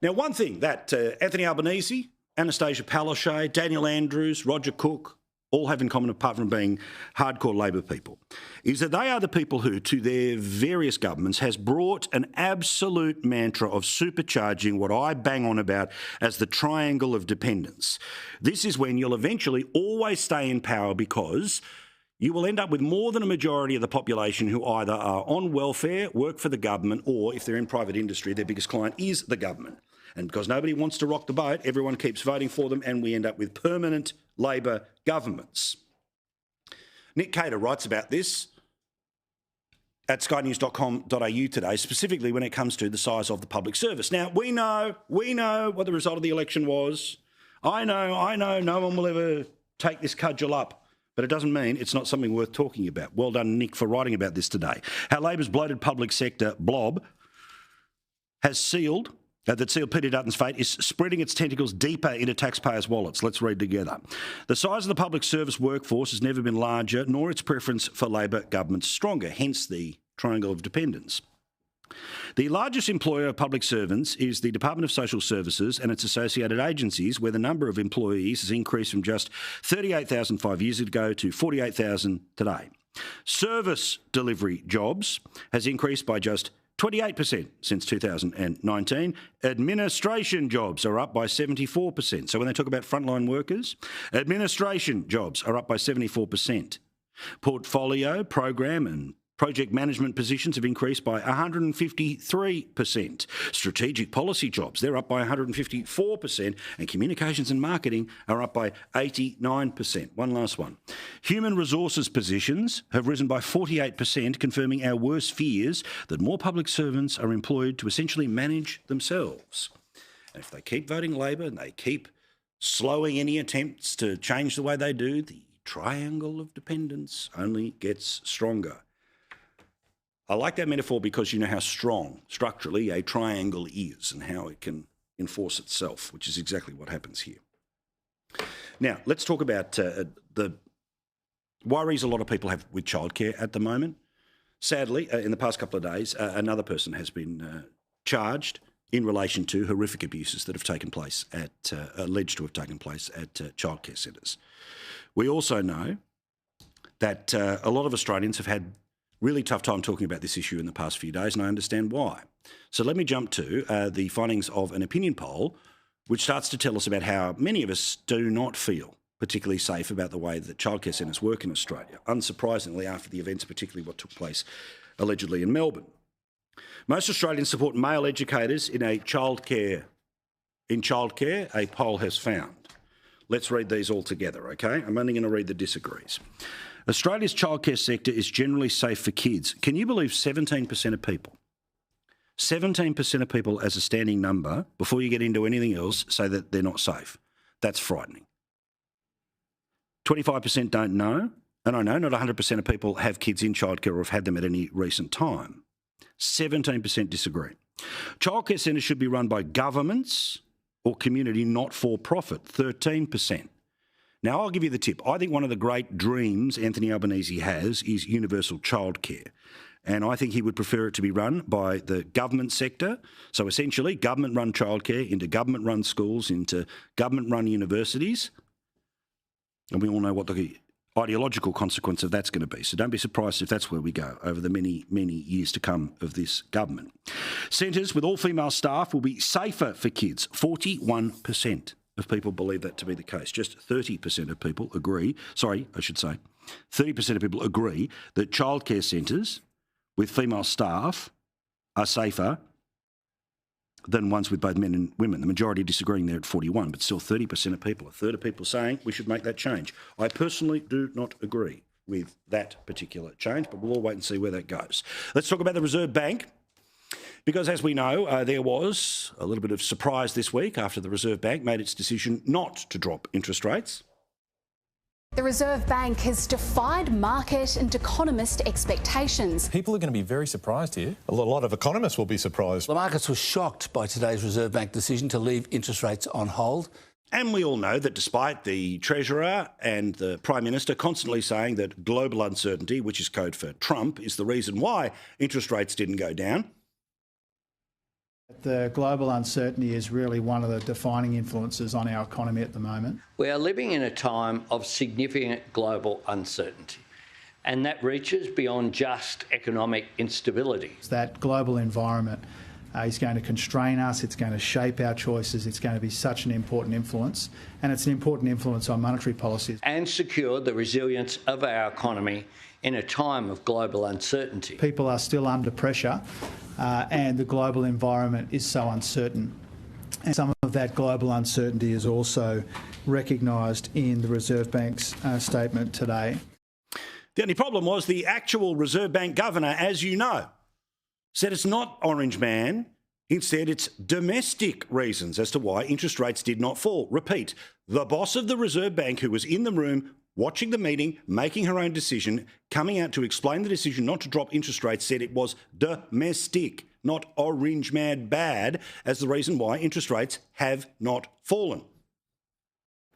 Now, one thing that Anthony Albanese, Anastasia Palaszczuk, Daniel Andrews, Roger Cook all have in common, apart from being hardcore Labor people, is that they are the people who, to their various governments, has brought an absolute mantra of supercharging what I bang on about as the triangle of dependence. This is when you'll eventually always stay in power because you will end up with more than a majority of the population who either are on welfare, work for the government, or if they're in private industry, their biggest client is the government. And because nobody wants to rock the boat, everyone keeps voting for them and we end up with permanent Labor governments. Nick Cater writes about this at skynews.com.au today, specifically when it comes to the size of the public service. Now, we know what the result of the election was. I know no one will ever take this cudgel up, but it doesn't mean it's not something worth talking about. Well done, Nick, for writing about this today. How Labor's bloated public sector blob has sealed Peter Dutton's fate is spreading its tentacles deeper into taxpayers' wallets. Let's read together. The size of the public service workforce has never been larger, nor its preference for Labor governments stronger, hence the triangle of dependence. The largest employer of public servants is the Department of Social Services and its associated agencies, where the number of employees has increased from just 38,000 5 years ago to 48,000 today. Service delivery jobs has increased by just 28% since 2019. Administration jobs are up by 74%. So when they talk about frontline workers, administration jobs are up by 74%. Portfolio, program and project management positions have increased by 153%. Strategic policy jobs, they're up by 154%. And communications and marketing are up by 89%. One last one. Human resources positions have risen by 48%, confirming our worst fears that more public servants are employed to essentially manage themselves. And if they keep voting Labor and they keep slowing any attempts to change the way they do, the triangle of dependence only gets stronger. I like that metaphor because you know how strong, structurally, a triangle is and how it can enforce itself, which is exactly what happens here. Now, let's talk about the worries a lot of people have with childcare at the moment. Sadly, in the past couple of days, another person has been charged in relation to horrific abuses that have taken place alleged to have taken place at childcare centres. We also know that a lot of Australians have had really tough time talking about this issue in the past few days, and I understand why. So let me jump to the findings of an opinion poll, which starts to tell us about how many of us do not feel particularly safe about the way that childcare centres work in Australia, unsurprisingly after the events, particularly what took place allegedly in Melbourne. Most Australians support male educators in childcare, a poll has found. Let's read these all together, okay? I'm only going to read the disagrees. Australia's childcare sector is generally safe for kids. Can you believe 17% of people, 17% of people as a standing number, before you get into anything else, say that they're not safe? That's frightening. 25% don't know, and I know not 100% of people have kids in childcare or have had them at any recent time. 17% disagree. Childcare centres should be run by governments or community not-for-profit, 13%. Now, I'll give you the tip. I think one of the great dreams Anthony Albanese has is universal childcare. And I think he would prefer it to be run by the government sector. So essentially, government-run childcare into government-run schools, into government-run universities. And we all know what the ideological consequence of that's going to be. So don't be surprised if that's where we go over the many, many years to come of this government. Centres with all-female staff will be safer for kids, 41%. Of people believe that to be the case. Just 30% of people agree, 30% of people agree that childcare centres with female staff are safer than ones with both men and women. The majority disagreeing there at 41, but still 30% of people, a third of people saying we should make that change. I personally do not agree with that particular change, but we'll all wait and see where that goes. Let's talk about the Reserve Bank. Because, as we know, there was a little bit of surprise this week after the Reserve Bank made its decision not to drop interest rates. The Reserve Bank has defied market and economist expectations. People are going to be very surprised here. A lot of economists will be surprised. The markets were shocked by today's Reserve Bank decision to leave interest rates on hold. And we all know that despite the Treasurer and the Prime Minister constantly saying that global uncertainty, which is code for Trump, is the reason why interest rates didn't go down, The global uncertainty is really one of the defining influences on our economy at the moment. We are living in a time of significant global uncertainty, and that reaches beyond just economic instability. That global environment is going to constrain us, it's going to shape our choices, it's going to be such an important influence, and it's an important influence on monetary policies. And secure the resilience of our economy in a time of global uncertainty. People are still under pressure and the global environment is so uncertain. And some of that global uncertainty is also recognised in the Reserve Bank's statement today. The only problem was the actual Reserve Bank governor, as you know, said it's not Orange Man. Instead, it's domestic reasons as to why interest rates did not fall. Repeat, the boss of the Reserve Bank, who was in the room watching the meeting, making her own decision, coming out to explain the decision not to drop interest rates, said it was domestic, not Orange Man bad, as the reason why interest rates have not fallen.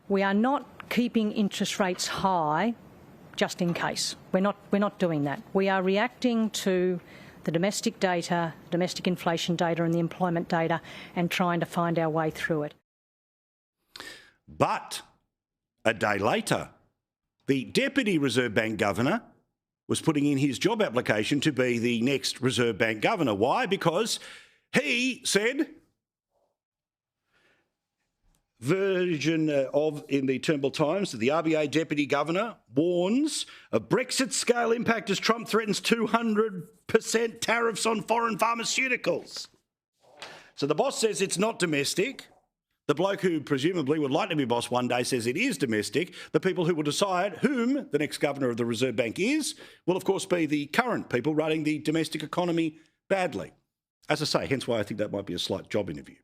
We are not keeping interest rates high just in case. We're not doing that. We are reacting to the domestic data, domestic inflation data and the employment data and trying to find our way through it. But a day later, the Deputy Reserve Bank Governor was putting in his job application to be the next Reserve Bank Governor. Why? Because he said, version of in the Turnbull Times, the RBA Deputy Governor warns of Brexit scale impact as Trump threatens 200% tariffs on foreign pharmaceuticals. So the boss says it's not domestic. The bloke who presumably would like to be boss one day says it is domestic. The people who will decide whom the next governor of the Reserve Bank is will, of course, be the current people running the domestic economy badly. As I say, hence why I think that might be a slight job interview.